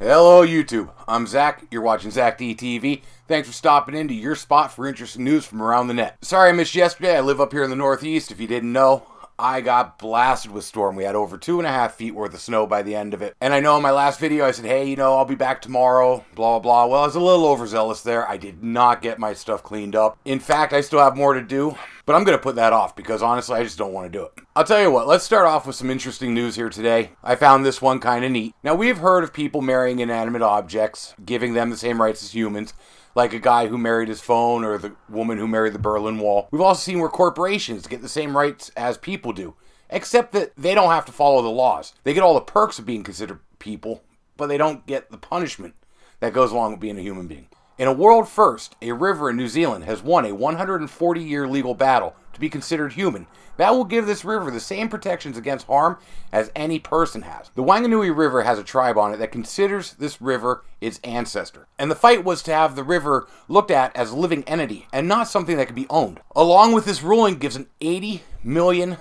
Hello YouTube, I'm Zach, you're watching ZakDTV. Thanks for stopping into your spot for interesting news from around the net. Sorry I missed yesterday, I live up here in the Northeast, if you didn't know. I got blasted with storm. We had over 2.5 feet worth of snow by the end of it. And I know in my last video I said, hey, I'll be back tomorrow, blah, blah. Well, I was a little overzealous there. I did not get my stuff cleaned up. In fact, I still have more to do, but I'm going to put that off because honestly, I just don't want to do it. I'll tell you what, let's start off with some interesting news here today. I found this one kind of neat. Now, we've heard of people marrying inanimate objects, giving them the same rights as humans, like a guy who married his phone or the woman who married the Berlin Wall. We've also seen where corporations get the same rights as people do, except that they don't have to follow the laws. They get all the perks of being considered people, but they don't get the punishment that goes along with being a human being. In a world first, a river in New Zealand has won a 140-year legal battle to be considered human. That will give this river the same protections against harm as any person has. The Whanganui River has a tribe on it that considers this river its ancestor. And the fight was to have the river looked at as a living entity and not something that could be owned. Along with this ruling gives an $80 million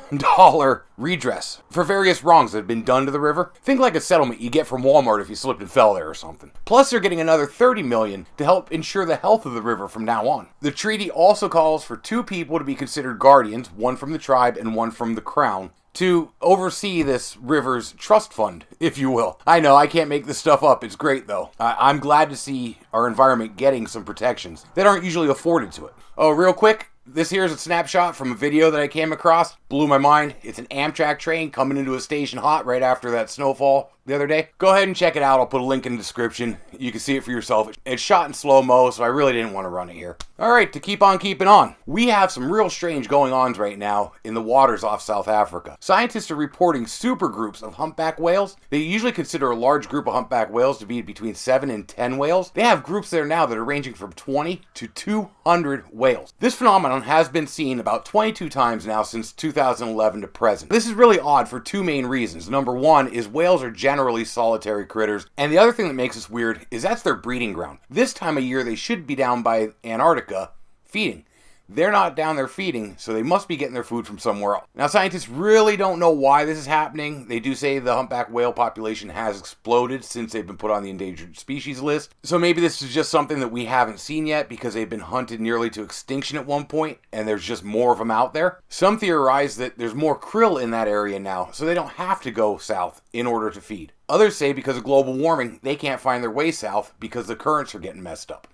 redress for various wrongs that have been done to the river. Think like a settlement you get from Walmart if you slipped and fell there or something. Plus they're getting another $30 million to help ensure the health of the river from now on. The treaty also calls for 2 people to be considered guardians, one from the tribe and one from the crown, to oversee this river's trust fund, if you will. I know, I can't make this stuff up. It's great, though. I'm glad to see our environment getting some protections that aren't usually afforded to it. Oh, real quick, this here is a snapshot from a video that I came across. Blew my mind. It's an Amtrak train coming into a station hot right after that snowfall the other day. Go ahead and check it out. I'll put a link in the description. You can see it for yourself. It's shot in slow-mo, so I really didn't want to run it here. Alright, to keep on keeping on. We have some real strange going-ons right now in the waters off South Africa. Scientists are reporting supergroups of humpback whales. They usually consider a large group of humpback whales to be between 7 and 10 whales. They have groups there now that are ranging from 20 to 200 whales. This phenomenon has been seen about 22 times now since 2011 to present. This is really odd for 2 main reasons. Number one is whales are generally solitary critters, and the other thing that makes this weird is that's their breeding ground. This time of year they should be down by Antarctica feeding. They're not down there feeding, so they must be getting their food from somewhere else. Now, scientists really don't know why this is happening. They do say the humpback whale population has exploded since they've been put on the endangered species list. So maybe this is just something that we haven't seen yet because they've been hunted nearly to extinction at one point, and there's just more of them out there. Some theorize that there's more krill in that area now, so they don't have to go south in order to feed. Others say because of global warming, they can't find their way south because the currents are getting messed up.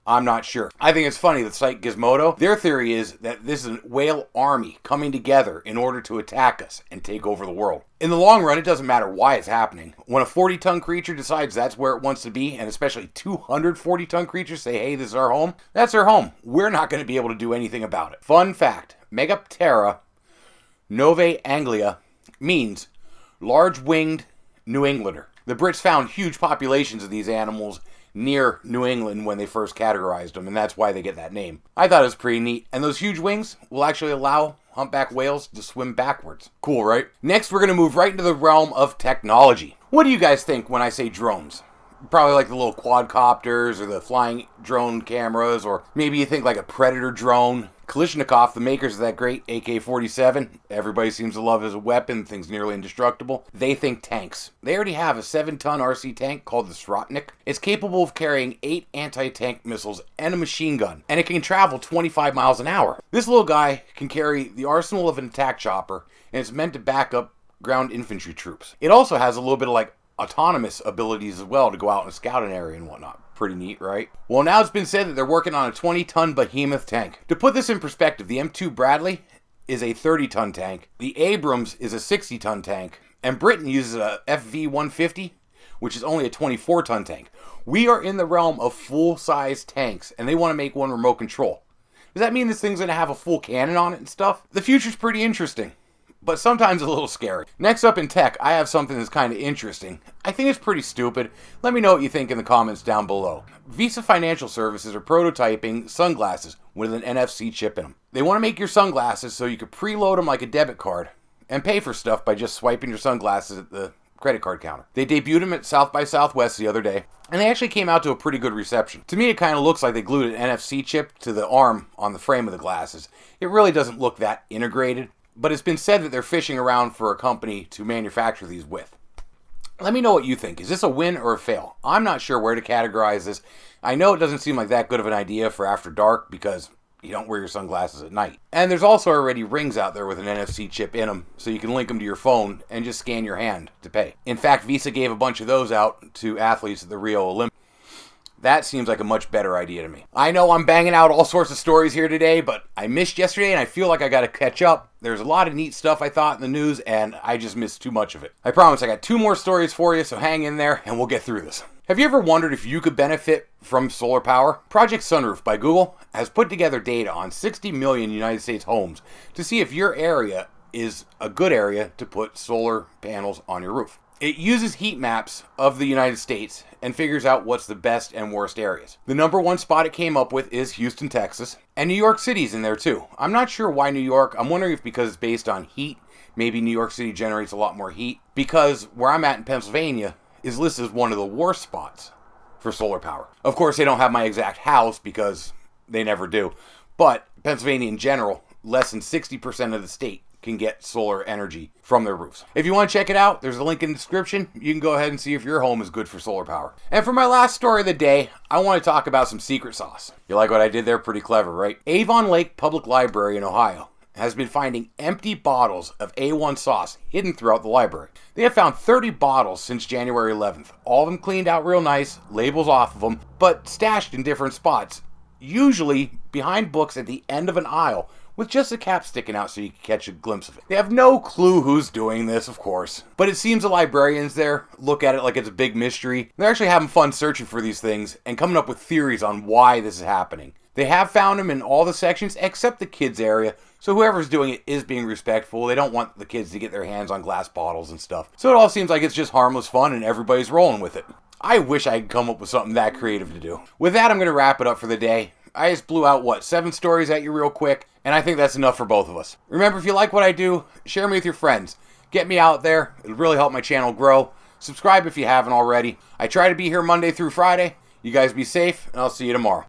I'm not sure. I think it's funny that site Gizmodo, their theory is that this is a whale army coming together in order to attack us and take over the world. In the long run, it doesn't matter why it's happening. When a 40-ton creature decides that's where it wants to be, and especially 240-ton creatures say, hey, this is our home, that's our home. We're not going to be able to do anything about it. Fun fact, Megaptera Novae Anglia means large-winged New Englander. The Brits found huge populations of these animals near New England when they first categorized them, and that's why they get that name. I thought it was pretty neat, and those huge wings will actually allow humpback whales to swim backwards. Cool, right? Next, we're going to move right into the realm of technology. What do you guys think when I say drones? Probably like the little quadcopters or the flying drone cameras, or maybe you think like a Predator drone. Kalashnikov, the makers of that great AK-47, everybody seems to love as a weapon, things nearly indestructible. They think tanks. They already have a 7-ton RC tank called the Srotnik. It's capable of carrying 8 anti-tank missiles and a machine gun, and it can travel 25 miles an hour. This little guy can carry the arsenal of an attack chopper, and it's meant to back up ground infantry troops. It also has a little bit of like autonomous abilities as well to go out and scout an area and whatnot. Pretty neat, right? Well, now it's been said that they're working on a 20-ton behemoth tank. To put this in perspective, the M2 Bradley is a 30-ton tank, the Abrams is a 60-ton tank, and Britain uses a FV-150, which is only a 24-ton tank. We are in the realm of full-size tanks, and they want to make one remote control. Does that mean this thing's going to have a full cannon on it and stuff? The future's pretty interesting, but sometimes a little scary. Next up in tech, I have something that's kind of interesting. I think it's pretty stupid. Let me know what you think in the comments down below. Visa Financial Services are prototyping sunglasses with an NFC chip in them. They want to make your sunglasses so you can preload them like a debit card and pay for stuff by just swiping your sunglasses at the credit card counter. They debuted them at South by Southwest the other day, and they actually came out to a pretty good reception. To me, it kind of looks like they glued an NFC chip to the arm on the frame of the glasses. It really doesn't look that integrated, but it's been said that they're fishing around for a company to manufacture these with. Let me know what you think. Is this a win or a fail? I'm not sure where to categorize this. I know it doesn't seem like that good of an idea for after dark because you don't wear your sunglasses at night. And there's also already rings out there with an NFC chip in them, so you can link them to your phone and just scan your hand to pay. In fact, Visa gave a bunch of those out to athletes at the Rio Olympics. That seems like a much better idea to me. I know I'm banging out all sorts of stories here today, but I missed yesterday and I feel like I gotta catch up. There's a lot of neat stuff I thought in the news and I just missed too much of it. I promise I got 2 more stories for you, so hang in there and we'll get through this. Have you ever wondered if you could benefit from solar power? Project Sunroof by Google has put together data on 60 million United States homes to see if your area is a good area to put solar panels on your roof. It uses heat maps of the United States and figures out what's the best and worst areas. The number 1 spot it came up with is Houston, Texas, and New York City's in there too. I'm not sure why New York. I'm wondering if because it's based on heat, maybe New York City generates a lot more heat. Because where I'm at in Pennsylvania is listed as one of the worst spots for solar power. Of course, they don't have my exact house because they never do, but Pennsylvania in general, less than 60% of the state can get solar energy from their roofs. If you want to check it out, there's a link in the description. You can go ahead and see if your home is good for solar power. And for my last story of the day, I want to talk about some secret sauce. You like what I did there? Pretty clever, right? Avon Lake Public Library in Ohio has been finding empty bottles of A1 sauce hidden throughout the library. They have found 30 bottles since January 11th. All of them cleaned out real nice, labels off of them, but stashed in different spots, usually behind books at the end of an aisle, with just a cap sticking out so you can catch a glimpse of it. They have no clue who's doing this, of course. But it seems the librarians there look at it like it's a big mystery. They're actually having fun searching for these things and coming up with theories on why this is happening. They have found them in all the sections except the kids area, so whoever's doing it is being respectful. They don't want the kids to get their hands on glass bottles and stuff. So it all seems like it's just harmless fun and everybody's rolling with it. I wish I could come up with something that creative to do. With that, I'm going to wrap it up for the day. I just blew out, 7 stories at you real quick, and I think that's enough for both of us. Remember, if you like what I do, share me with your friends. Get me out there. It'll really help my channel grow. Subscribe if you haven't already. I try to be here Monday through Friday. You guys be safe, and I'll see you tomorrow.